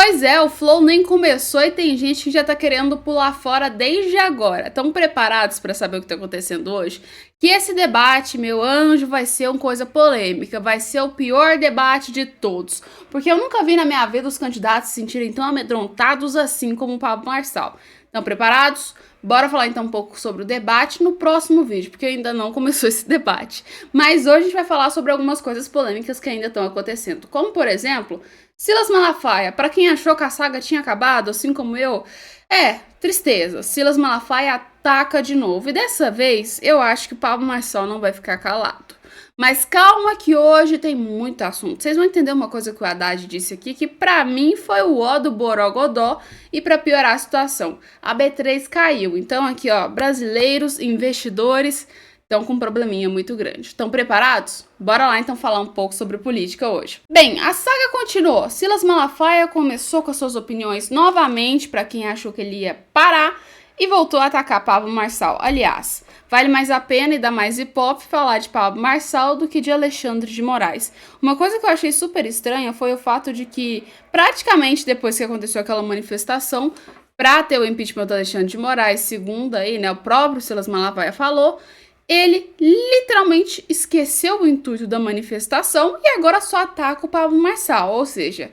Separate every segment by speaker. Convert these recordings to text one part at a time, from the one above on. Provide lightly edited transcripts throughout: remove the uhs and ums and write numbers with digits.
Speaker 1: Pois é, o Flow nem começou e tem gente que já tá querendo pular fora desde agora. Estão preparados para saber o que tá acontecendo hoje? Que esse debate, meu anjo, vai ser uma coisa polêmica, vai ser o pior debate de todos. Porque eu nunca vi na minha vida os candidatos se sentirem tão amedrontados assim como o Pablo Marçal. Estão preparados? Bora falar então um pouco sobre o debate no próximo vídeo, porque ainda não começou esse debate. Mas hoje a gente vai falar sobre algumas coisas polêmicas que ainda estão acontecendo. Como, por exemplo, Silas Malafaia. Para quem achou que a saga tinha acabado, assim como eu, tristeza. Silas Malafaia ataca de novo. E dessa vez, eu acho que o Pablo Marçal não vai ficar calado. Mas calma que hoje tem muito assunto. Vocês vão entender uma coisa que o Haddad disse aqui, que pra mim foi o ó do Borogodó, e pra piorar a situação, a B3 caiu. Então aqui, ó, brasileiros, investidores estão com um probleminha muito grande. Estão preparados? Bora lá então falar um pouco sobre política hoje. Bem, a saga continuou. Silas Malafaia começou com as suas opiniões novamente, pra quem achou que ele ia parar, e voltou a atacar Pablo Marçal. Aliás, vale mais a pena e dá mais hip-hop falar de Pablo Marçal do que de Alexandre de Moraes. Uma coisa que eu achei super estranha foi o fato de que, praticamente depois que aconteceu aquela manifestação, para ter o impeachment do Alexandre de Moraes, segundo aí, né, o próprio Silas Malafaia falou, ele literalmente esqueceu o intuito da manifestação e agora só ataca o Pablo Marçal, ou seja,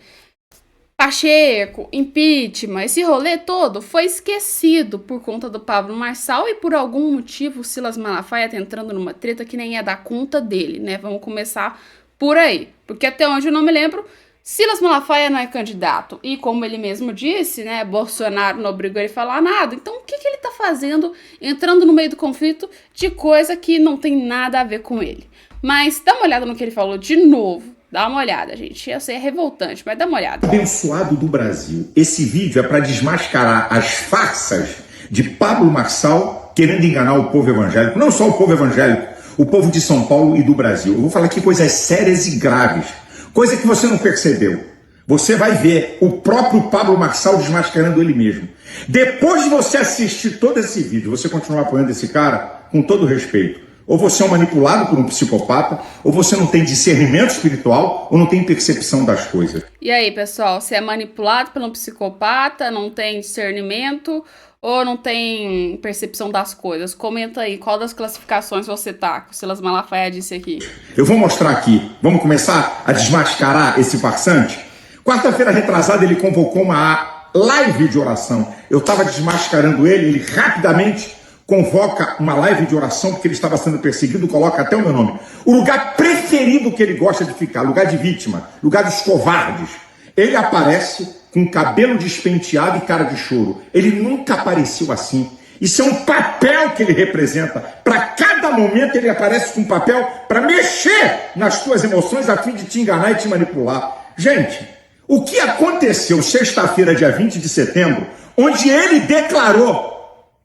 Speaker 1: Pacheco, impeachment, esse rolê todo foi esquecido por conta do Pablo Marçal e por algum motivo o Silas Malafaia tá entrando numa treta que nem é da conta dele, né? Vamos começar por aí, porque até onde eu não me lembro, Silas Malafaia não é candidato e como ele mesmo disse, né, Bolsonaro não obrigou ele a falar nada, então o que ele tá fazendo entrando no meio do conflito de coisa que não tem nada a ver com ele? Mas dá uma olhada no que ele falou de novo. Dá uma olhada, gente. Eu sei, é revoltante, mas dá uma olhada.
Speaker 2: Abençoado do Brasil. Esse vídeo é para desmascarar as farsas de Pablo Marçal querendo enganar o povo evangélico. Não só o povo evangélico, o povo de São Paulo e do Brasil. Eu vou falar aqui coisas sérias e graves. Coisa que você não percebeu. Você vai ver o próprio Pablo Marçal desmascarando ele mesmo. Depois de você assistir todo esse vídeo, você continuar apoiando esse cara, com todo respeito. Ou você é um manipulado por um psicopata, ou você não tem discernimento espiritual, ou não tem percepção das coisas.
Speaker 1: E aí, pessoal, você é manipulado por um psicopata, não tem discernimento, ou não tem percepção das coisas? Comenta aí, qual das classificações você tá, que o Silas Malafaia disse aqui.
Speaker 2: Eu vou mostrar aqui, vamos começar a desmascarar esse farsante? Quarta-feira retrasada ele convocou uma live de oração. Eu estava desmascarando ele rapidamente convoca uma live de oração porque ele estava sendo perseguido, coloca até o meu nome. O lugar preferido que ele gosta de ficar, lugar de vítima, lugar dos covardes. Ele aparece com cabelo despenteado e cara de choro. Ele nunca apareceu assim. Isso é um papel que ele representa. Para cada momento ele aparece com um papel para mexer nas tuas emoções a fim de te enganar e te manipular. Gente, o que aconteceu sexta-feira, dia 20 de setembro, onde ele declarou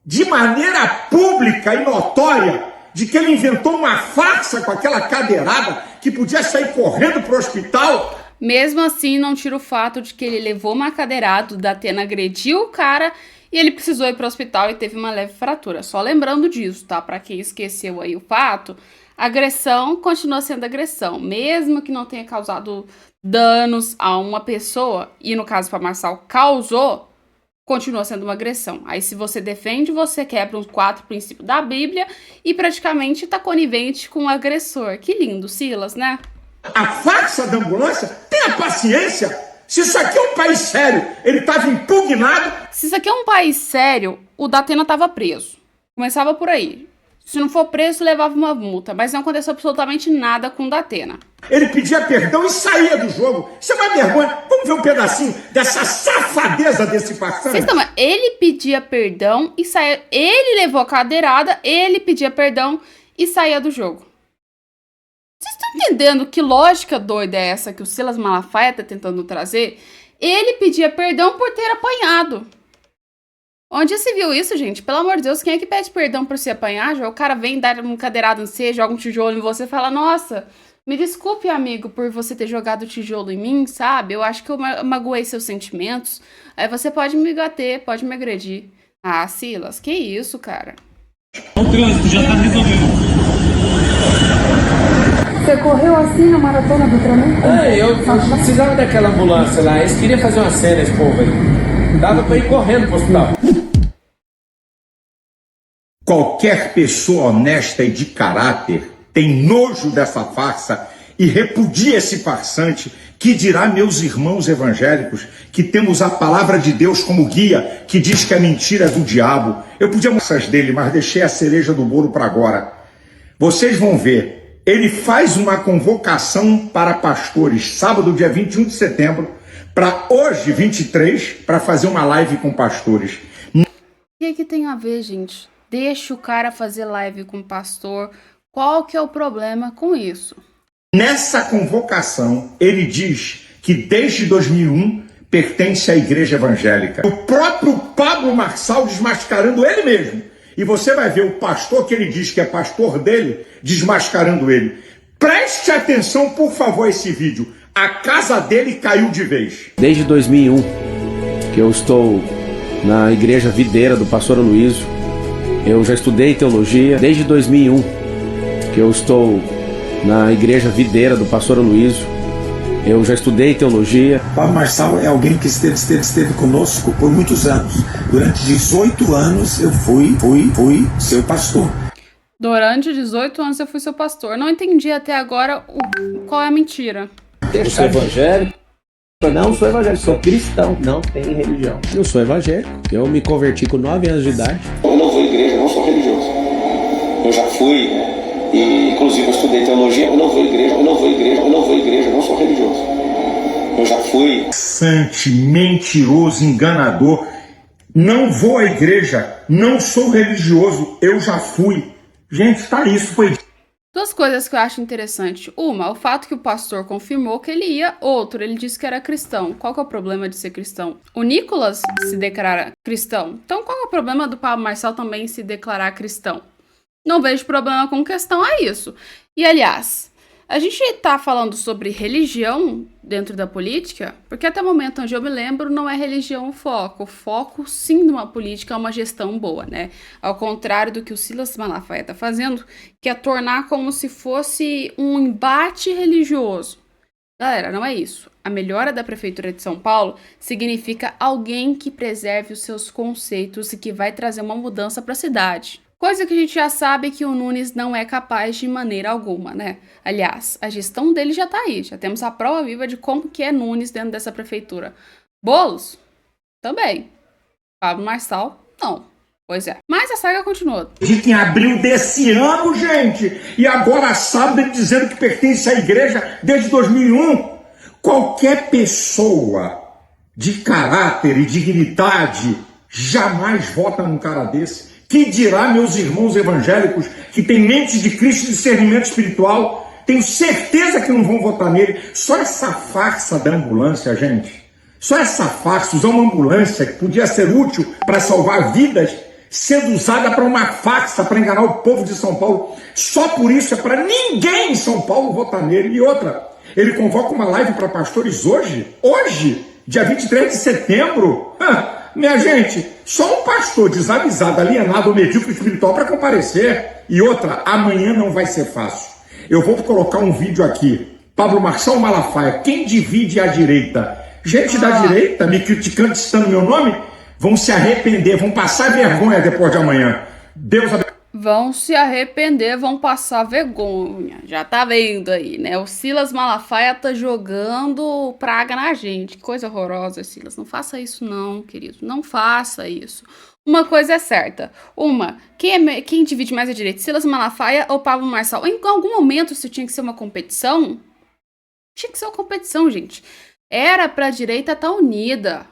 Speaker 2: de maneira pública e notória, de que ele inventou uma farsa com aquela cadeirada que podia sair correndo para o hospital.
Speaker 1: Mesmo assim, não tira o fato de que ele levou uma cadeirada, o Datena agrediu o cara e ele precisou ir para o hospital e teve uma leve fratura. Só lembrando disso, tá? Para quem esqueceu aí o fato, agressão continua sendo agressão, mesmo que não tenha causado danos a uma pessoa, e no caso para Marçal causou, continua sendo uma agressão. Aí se você defende, você quebra os 4 princípios da Bíblia e praticamente tá conivente com o agressor. Que lindo, Silas, né?
Speaker 2: A farsa da ambulância, tenha paciência. Se isso aqui é um país sério, ele estava impugnado.
Speaker 1: Se isso aqui é um país sério, o Datena tava preso. Começava por aí. Se não for preso, levava uma multa. Mas não aconteceu absolutamente nada com o Datena.
Speaker 2: Ele pedia perdão e saía do jogo. Isso é uma vergonha. Vamos ver um pedacinho dessa safadeza desse farsante.
Speaker 1: Ele pedia perdão e saía. Ele levou a cadeirada, ele pedia perdão e saía do jogo. Vocês estão entendendo que lógica doida é essa que o Silas Malafaia tá tentando trazer? Ele pedia perdão por ter apanhado. Onde se viu isso, gente? Pelo amor de Deus, quem é que pede perdão por se apanhar? O cara vem dar uma cadeirada em você, joga um tijolo em você e fala, nossa, me desculpe, amigo, por você ter jogado tijolo em mim, sabe? Eu acho que eu magoei seus sentimentos. Aí você pode me bater, pode me agredir. Ah, Silas, que isso, cara?
Speaker 3: O trânsito já tá resolvendo. Você correu assim na maratona do Flamengo?
Speaker 4: Eu precisava daquela ambulância lá. Eles queriam fazer uma cena, esse povo aí. Dava pra ir correndo pro hospital.
Speaker 2: Qualquer pessoa honesta e de caráter tem nojo dessa farsa e repudia esse farsante, que dirá meus irmãos evangélicos, que temos a palavra de Deus como guia, que diz que a mentira é do diabo. Eu podia mostrar dele, mas deixei a cereja do bolo para agora. Vocês vão ver, ele faz uma convocação para pastores, sábado, dia 21 de setembro, para hoje, 23, para fazer uma live com pastores.
Speaker 1: O que tem a ver, gente? Deixa o cara fazer live com o pastor. Qual que é o problema com isso?
Speaker 2: Nessa convocação, ele diz que desde 2001 pertence à igreja evangélica. O próprio Pablo Marçal desmascarando ele mesmo. E você vai ver o pastor que ele diz que é pastor dele, desmascarando ele. Preste atenção, por favor, a esse vídeo. A casa dele caiu de vez.
Speaker 4: Desde 2001 que eu estou na igreja videira do pastor Aloysio. Eu já estudei teologia. Desde 2001 que eu estou na igreja videira do pastor Aloysio. Eu já estudei teologia.
Speaker 5: Pablo Marçal é alguém que esteve conosco por muitos anos. Durante 18 anos eu fui seu pastor.
Speaker 1: Durante 18 anos eu fui seu pastor. Não entendi até agora qual é a mentira.
Speaker 4: Eu sou evangélico.
Speaker 5: Não sou evangélico, sou cristão, não tenho religião.
Speaker 4: Eu sou evangélico. Eu me converti com 9 anos de idade.
Speaker 6: Eu não vou à igreja, eu não sou religioso. Eu já fui, e inclusive eu estudei teologia. Eu não vou à igreja, eu não sou religioso. Eu já fui.
Speaker 2: Sante, mentiroso, enganador. Não vou à igreja, não sou religioso, eu já fui. Gente, tá isso, foi.
Speaker 1: Duas coisas que eu acho interessante. Uma, o fato que o pastor confirmou que ele ia. Outro, ele disse que era cristão. Qual que é o problema de ser cristão? O Nicolas se declara cristão. Então qual é o problema do Pablo Marçal também se declarar cristão? Não vejo problema com questão a isso. E aliás, a gente tá falando sobre religião dentro da política, porque até o momento onde eu me lembro não é religião o foco. O foco, sim, de uma política é uma gestão boa, né? Ao contrário do que o Silas Malafaia tá fazendo, que é tornar como se fosse um embate religioso. Galera, não é isso. A melhora da Prefeitura de São Paulo significa alguém que preserve os seus conceitos e que vai trazer uma mudança para a cidade. Coisa que a gente já sabe que o Nunes não é capaz de maneira alguma, né? Aliás, a gestão dele já tá aí, já temos a prova viva de como que é Nunes dentro dessa prefeitura. Boulos? Também. Pablo Marçal? Não. Pois é. Mas a saga continua.
Speaker 2: Em abril desse ano, gente! E agora sábado ele dizendo que pertence à igreja desde 2001. Qualquer pessoa de caráter e dignidade jamais vota num cara desse. Que dirá meus irmãos evangélicos que têm mente de Cristo e discernimento espiritual? Tenho certeza que não vão votar nele. Só essa farsa da ambulância, gente. Só essa farsa, usar uma ambulância que podia ser útil para salvar vidas, sendo usada para uma farsa para enganar o povo de São Paulo. Só por isso é para ninguém em São Paulo votar nele. E outra, ele convoca uma live para pastores hoje, dia 23 de setembro. Minha gente, só um pastor desavisado, alienado ou medíocre espiritual para comparecer. E outra, amanhã não vai ser fácil. Eu vou colocar um vídeo aqui. Pablo Marçal Malafaia, quem divide a direita? Gente da direita me criticando, citando meu nome, vão se arrepender, vão passar vergonha depois de amanhã. Deus abençoe.
Speaker 1: Vão se arrepender, vão passar vergonha. Já tá vendo aí, né? O Silas Malafaia tá jogando praga na gente. Que coisa horrorosa, Silas. Não faça isso não, querido. Não faça isso. Uma coisa é certa. Quem divide mais a direita? Silas Malafaia ou Pablo Marçal? Em algum momento isso tinha que ser uma competição? Tinha que ser uma competição, gente. Era pra direita estar unida.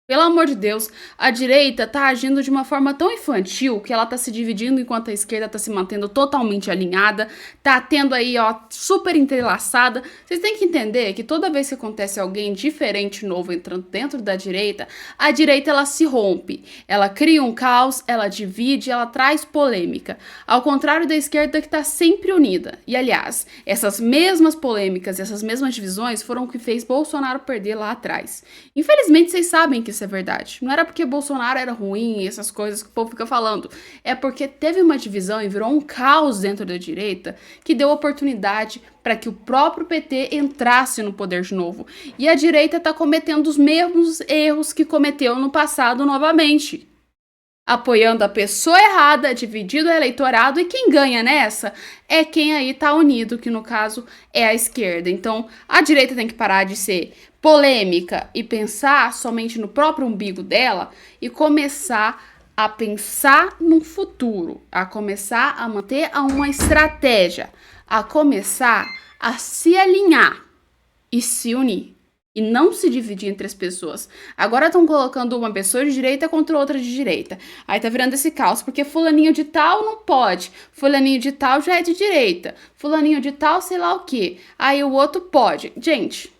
Speaker 1: Pelo amor de Deus, a direita tá agindo de uma forma tão infantil que ela tá se dividindo enquanto a esquerda tá se mantendo totalmente alinhada, tá tendo aí, ó, super entrelaçada. Vocês têm que entender que toda vez que acontece alguém diferente, novo, entrando dentro da direita, a direita ela se rompe, ela cria um caos, ela divide, ela traz polêmica. Ao contrário da esquerda que tá sempre unida. E aliás, essas mesmas polêmicas, essas mesmas divisões foram o que fez Bolsonaro perder lá atrás. Infelizmente, vocês sabem que isso é verdade. Não era porque Bolsonaro era ruim, essas coisas que o povo fica falando. É porque teve uma divisão e virou um caos dentro da direita que deu oportunidade para que o próprio PT entrasse no poder de novo. E a direita tá cometendo os mesmos erros que cometeu no passado novamente. Apoiando a pessoa errada, dividindo o eleitorado, e quem ganha nessa é quem aí tá unido, que no caso é a esquerda. Então, a direita tem que parar de ser polêmica e pensar somente no próprio umbigo dela e começar a pensar no futuro, a começar a manter uma estratégia, a começar a se alinhar e se unir. E não se dividir entre as pessoas. Agora estão colocando uma pessoa de direita contra outra de direita. Aí tá virando esse caos, porque fulaninho de tal não pode. Fulaninho de tal já é de direita. Fulaninho de tal sei lá o quê. Aí o outro pode. Gente,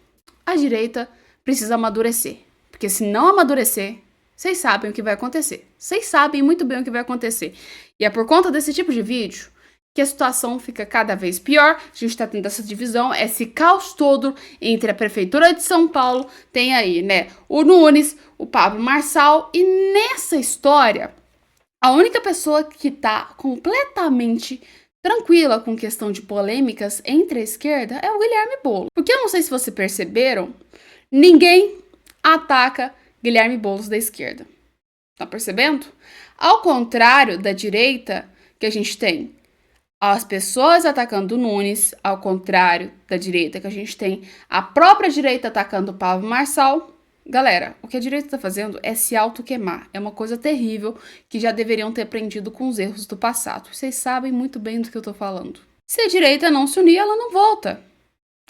Speaker 1: a direita precisa amadurecer. Porque se não amadurecer, vocês sabem o que vai acontecer. Vocês sabem muito bem o que vai acontecer. E é por conta desse tipo de vídeo que a situação fica cada vez pior. A gente tá tendo essa divisão, esse caos todo entre a Prefeitura de São Paulo, tem aí, né, o Nunes, o Pablo Marçal, e nessa história, a única pessoa que tá completamente tranquila com questão de polêmicas entre a esquerda é o Guilherme Boulos. Porque eu não sei se vocês perceberam, ninguém ataca Guilherme Boulos da esquerda. Tá percebendo? Ao contrário da direita, que a gente tem as pessoas atacando o Nunes, ao contrário da direita, que a gente tem a própria direita atacando o Pablo Marçal. Galera, o que a direita tá fazendo é se autoqueimar. É uma coisa terrível que já deveriam ter aprendido com os erros do passado. Vocês sabem muito bem do que eu tô falando. Se a direita não se unir, ela não volta.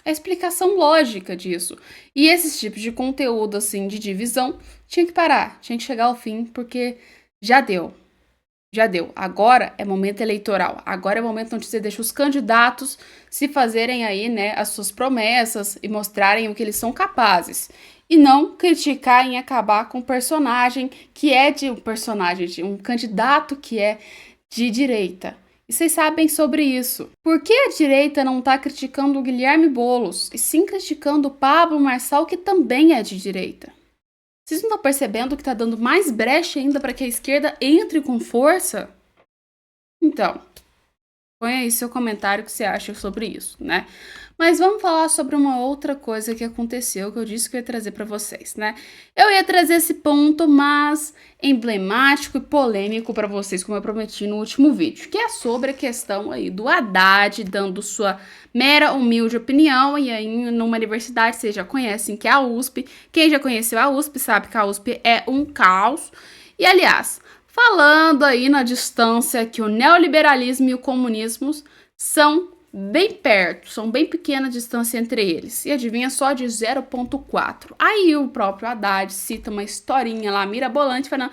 Speaker 1: É a explicação lógica disso. E esse tipo de conteúdo, assim, de divisão, tinha que parar. Tinha que chegar ao fim, porque já deu. Já deu. Agora é momento eleitoral. Agora é momento onde você deixa os candidatos se fazerem aí, né, as suas promessas e mostrarem o que eles são capazes. E não criticar em acabar com um personagem que é de um candidato que é de direita. E vocês sabem sobre isso. Por que a direita não tá criticando o Guilherme Boulos e sim criticando o Pablo Marçal, que também é de direita? Vocês não estão percebendo que tá dando mais brecha ainda para que a esquerda entre com força? Então, põe aí seu comentário que você acha sobre isso, né? Mas vamos falar sobre uma outra coisa que aconteceu, que eu disse que eu ia trazer para vocês, né? Eu ia trazer esse ponto mais emblemático e polêmico para vocês, como eu prometi no último vídeo, que é sobre a questão aí do Haddad dando sua mera humilde opinião, e aí numa universidade, vocês já conhecem, que é a USP. Quem já conheceu a USP sabe que a USP é um caos. E aliás, falando aí na distância que o neoliberalismo e o comunismo são bem perto, são bem pequena a distância entre eles. E adivinha, só de 0,4. Aí o próprio Haddad cita uma historinha lá mirabolante falando: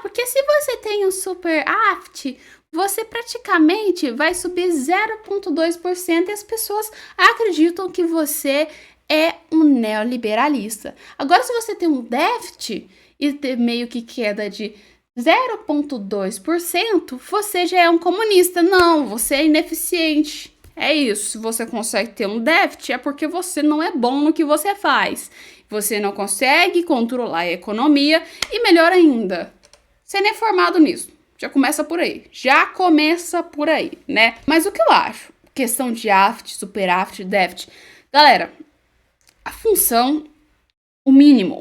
Speaker 1: porque se você tem um super aft, você praticamente vai subir 0,2% e as pessoas acreditam que você é um neoliberalista. Agora, se você tem um déficit e ter meio que queda de 0,2%, você já é um comunista. Não, você é ineficiente. É isso, se você consegue ter um déficit é porque você não é bom no que você faz. Você não consegue controlar a economia e, melhor ainda, você nem é formado nisso. Já começa por aí. Né? Mas o que eu acho? Questão de aft, superaft, déficit. Galera, a função, o mínimo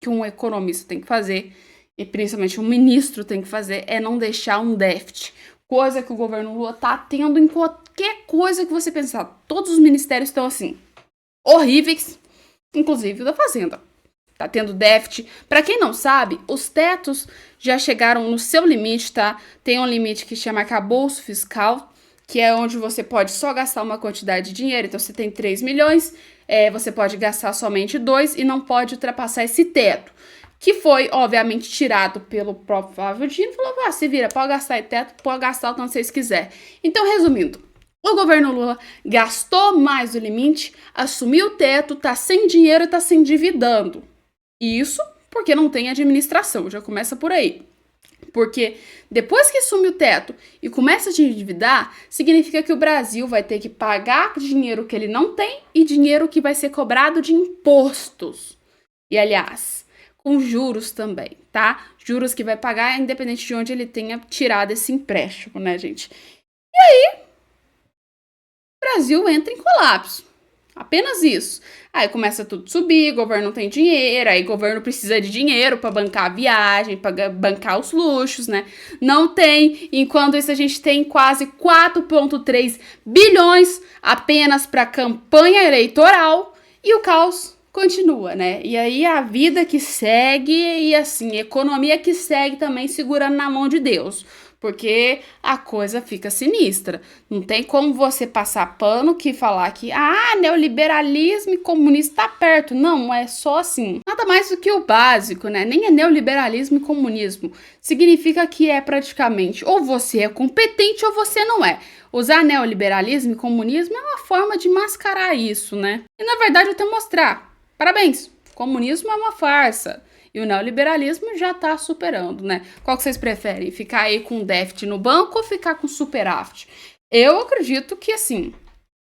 Speaker 1: que um economista tem que fazer, e principalmente um ministro tem que fazer, é não deixar um déficit. Coisa que o governo Lula tá tendo em qualquer coisa que você pensar. Todos os ministérios estão assim, horríveis, inclusive o da Fazenda. Tá tendo déficit. Pra quem não sabe, os tetos já chegaram no seu limite, tá? Tem um limite que chama arcabouço fiscal, que é onde você pode só gastar uma quantidade de dinheiro. Então, você tem 3 milhões, você pode gastar somente 2 e não pode ultrapassar esse teto. Que foi, obviamente, tirado pelo próprio Flávio Dino. Falou, se vira, pode gastar teto, pode gastar o tanto vocês quiserem. Então, resumindo, o governo Lula gastou mais do limite, assumiu o teto, tá sem dinheiro e tá se endividando. Isso porque não tem administração, já começa por aí. Porque depois que assume o teto e começa a se endividar, significa que o Brasil vai ter que pagar dinheiro que ele não tem e dinheiro que vai ser cobrado de impostos. E, aliás, com juros também, tá? Juros que vai pagar independente de onde ele tenha tirado esse empréstimo, né, gente? E aí, o Brasil entra em colapso. Apenas isso. Aí começa tudo a subir, o governo não tem dinheiro, aí o governo precisa de dinheiro para bancar a viagem, para bancar os luxos, né? Não tem. Enquanto isso, a gente tem quase 4,3 bilhões apenas para campanha eleitoral e o caos continua, né? E aí a vida que segue e assim, a economia que segue também segurando na mão de Deus. Porque a coisa fica sinistra. Não tem como você passar pano que falar que neoliberalismo e comunismo tá perto. Não, é só assim. Nada mais do que o básico, né? Nem é neoliberalismo e comunismo. Significa que é praticamente ou você é competente ou você não é. Usar neoliberalismo e comunismo é uma forma de mascarar isso, né? E na verdade eu tenho que mostrar. Parabéns, comunismo é uma farsa. E o neoliberalismo já tá superando, né? Qual que vocês preferem? Ficar aí com déficit no banco ou ficar com superávit? Eu acredito que, assim,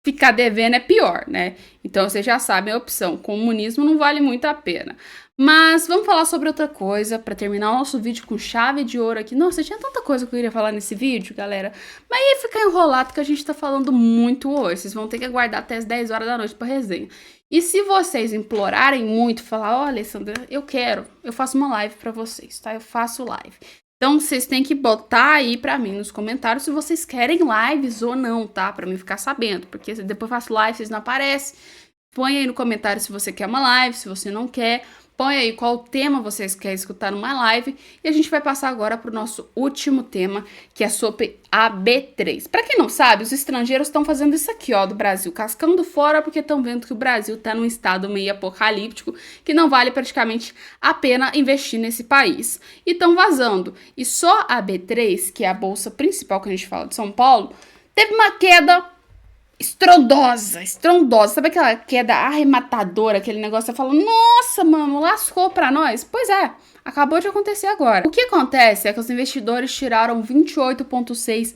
Speaker 1: ficar devendo é pior, né? Então, vocês já sabem a opção. Comunismo não vale muito a pena. Mas vamos falar sobre outra coisa para terminar o nosso vídeo com chave de ouro aqui. Nossa, tinha tanta coisa que eu queria falar nesse vídeo, galera. Mas ia ficar enrolado que a gente tá falando muito hoje. Vocês vão ter que aguardar até as 10 horas da noite pra resenha. E se vocês implorarem muito, falar, ó, Alessandra, eu faço uma live pra vocês, tá? Eu faço live. Então, vocês têm que botar aí pra mim nos comentários se vocês querem lives ou não, tá? Pra mim ficar sabendo, porque depois eu faço live, vocês não aparecem. Põe aí no comentário se você quer uma live, se você não quer. Põe aí qual tema vocês querem escutar numa live. E a gente vai passar agora para o nosso último tema, que é sobre a B3. Para quem não sabe, os estrangeiros estão fazendo isso aqui, ó, do Brasil, cascando fora porque estão vendo que o Brasil está num estado meio apocalíptico, que não vale praticamente a pena investir nesse país. E estão vazando. E só a B3, que é a bolsa principal que a gente fala de São Paulo, teve uma queda estrondosa. Sabe aquela queda arrematadora, aquele negócio que você fala, nossa, mano, lascou pra nós? Pois é, acabou de acontecer agora. O que acontece é que os investidores tiraram 28,6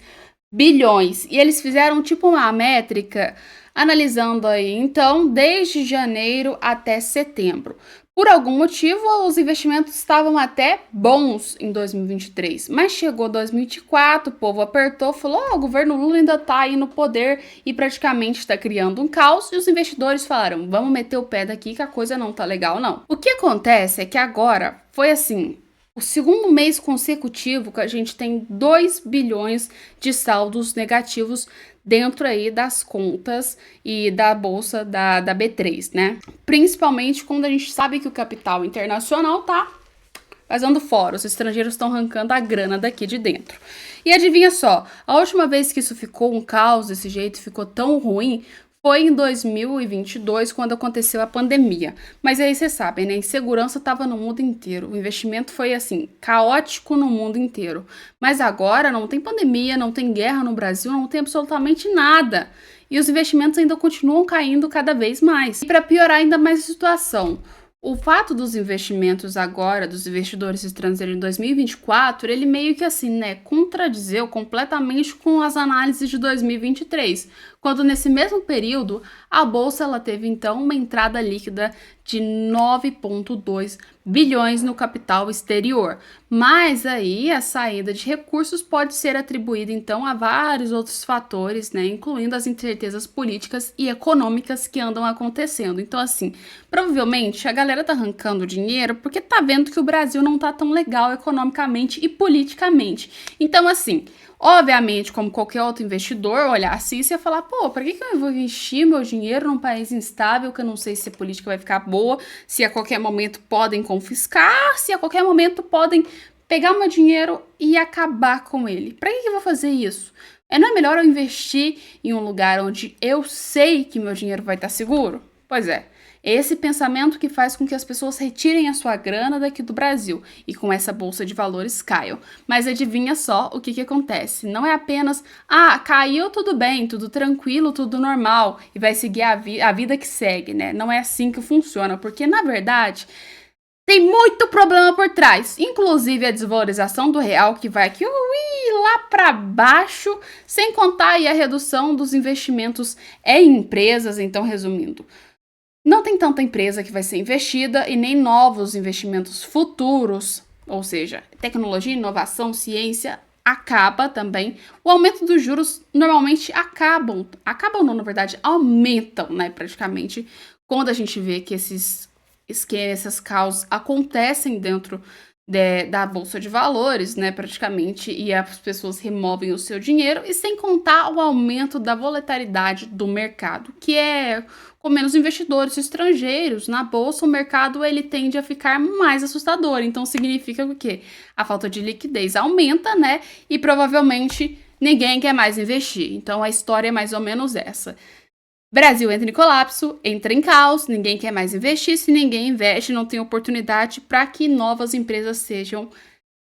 Speaker 1: bilhões e eles fizeram tipo uma métrica analisando aí, então, desde janeiro até setembro. Por algum motivo, os investimentos estavam até bons em 2023, mas chegou 2024, o povo apertou, falou, o governo Lula ainda tá aí no poder e praticamente está criando um caos, e os investidores falaram, vamos meter o pé daqui que a coisa não tá legal não. O que acontece é que agora foi assim, o segundo mês consecutivo que a gente tem 2 bilhões de saldos negativos dentro aí das contas e da bolsa da B3, né? Principalmente quando a gente sabe que o capital internacional tá vazando fora, os estrangeiros estão arrancando a grana daqui de dentro. E adivinha só, a última vez que isso ficou um caos desse jeito, ficou tão ruim, foi em 2022, quando aconteceu a pandemia. Mas aí vocês sabem, né? A insegurança estava no mundo inteiro. O investimento foi, assim, caótico no mundo inteiro. Mas agora não tem pandemia, não tem guerra no Brasil, não tem absolutamente nada. E os investimentos ainda continuam caindo cada vez mais. E para piorar ainda mais a situação, o fato dos investimentos agora, dos investidores estrangeiros em 2024, ele meio que assim, né, contradizeu completamente com as análises de 2023, quando nesse mesmo período a bolsa ela teve então uma entrada líquida de 9,2 bilhões no capital exterior. Mas aí a saída de recursos pode ser atribuída então a vários outros fatores, né, incluindo as incertezas políticas e econômicas que andam acontecendo. Então assim, provavelmente a galera tá arrancando dinheiro porque tá vendo que o Brasil não tá tão legal economicamente e politicamente. Então assim, obviamente, como qualquer outro investidor, olhar assim e falar, pô, pra que eu vou investir meu dinheiro num país instável, que eu não sei se a política vai ficar boa, se a qualquer momento podem confiscar, se a qualquer momento podem pegar meu dinheiro e acabar com ele. Pra que eu vou fazer isso? Não é melhor eu investir em um lugar onde eu sei que meu dinheiro vai estar seguro? Pois é. Esse pensamento que faz com que as pessoas retirem a sua grana daqui do Brasil e com essa bolsa de valores caiam. Mas adivinha só o que acontece. Não é apenas, caiu, tudo bem, tudo tranquilo, tudo normal e vai seguir a vida que segue, né? Não é assim que funciona, porque na verdade Tem muito problema por trás, inclusive a desvalorização do real que vai aqui lá para baixo, sem contar aí a redução dos investimentos em empresas. Então, resumindo, não tem tanta empresa que vai ser investida e nem novos investimentos futuros, ou seja, tecnologia, inovação, ciência, acaba também. O aumento dos juros normalmente acabam não, na verdade, aumentam, né, praticamente, quando a gente vê que esses essas causas acontecem dentro da Bolsa de Valores, né, praticamente, e as pessoas removem o seu dinheiro, e sem contar o aumento da volatilidade do mercado, que é com menos investidores estrangeiros na Bolsa, o mercado ele tende a ficar mais assustador. Então significa o quê? A falta de liquidez aumenta, né, e provavelmente ninguém quer mais investir. Então a história é mais ou menos essa. Brasil entra em colapso, entra em caos, ninguém quer mais investir. Se ninguém investe, não tem oportunidade para que novas empresas sejam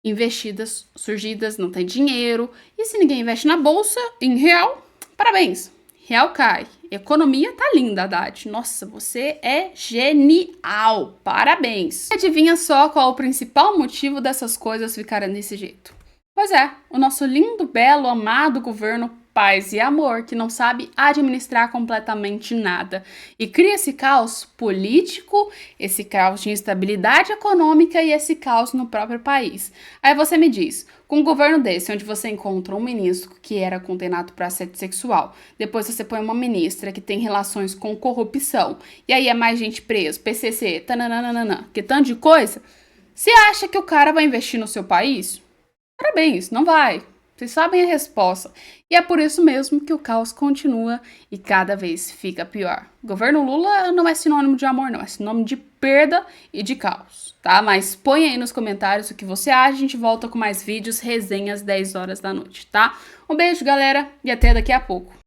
Speaker 1: investidas, surgidas, não tem dinheiro. E se ninguém investe na bolsa, em real, parabéns, real cai. Economia tá linda, Haddad. Nossa, você é genial, parabéns. Adivinha só qual o principal motivo dessas coisas ficarem desse jeito? Pois é, o nosso lindo, belo, amado governo paz e amor, que não sabe administrar completamente nada. E cria esse caos político, esse caos de instabilidade econômica e esse caos no próprio país. Aí você me diz, com um governo desse, onde você encontra um ministro que era condenado por assédio sexual, depois você põe uma ministra que tem relações com corrupção, e aí é mais gente preso, PCC, tananana, que tanto de coisa, você acha que o cara vai investir no seu país? Parabéns, não vai. Vocês sabem a resposta. E é por isso mesmo que o caos continua e cada vez fica pior. Governo Lula não é sinônimo de amor, não. É sinônimo de perda e de caos, tá? Mas põe aí nos comentários o que você acha. A gente volta com mais vídeos, resenhas 10 horas da noite, tá? Um beijo, galera, e até daqui a pouco.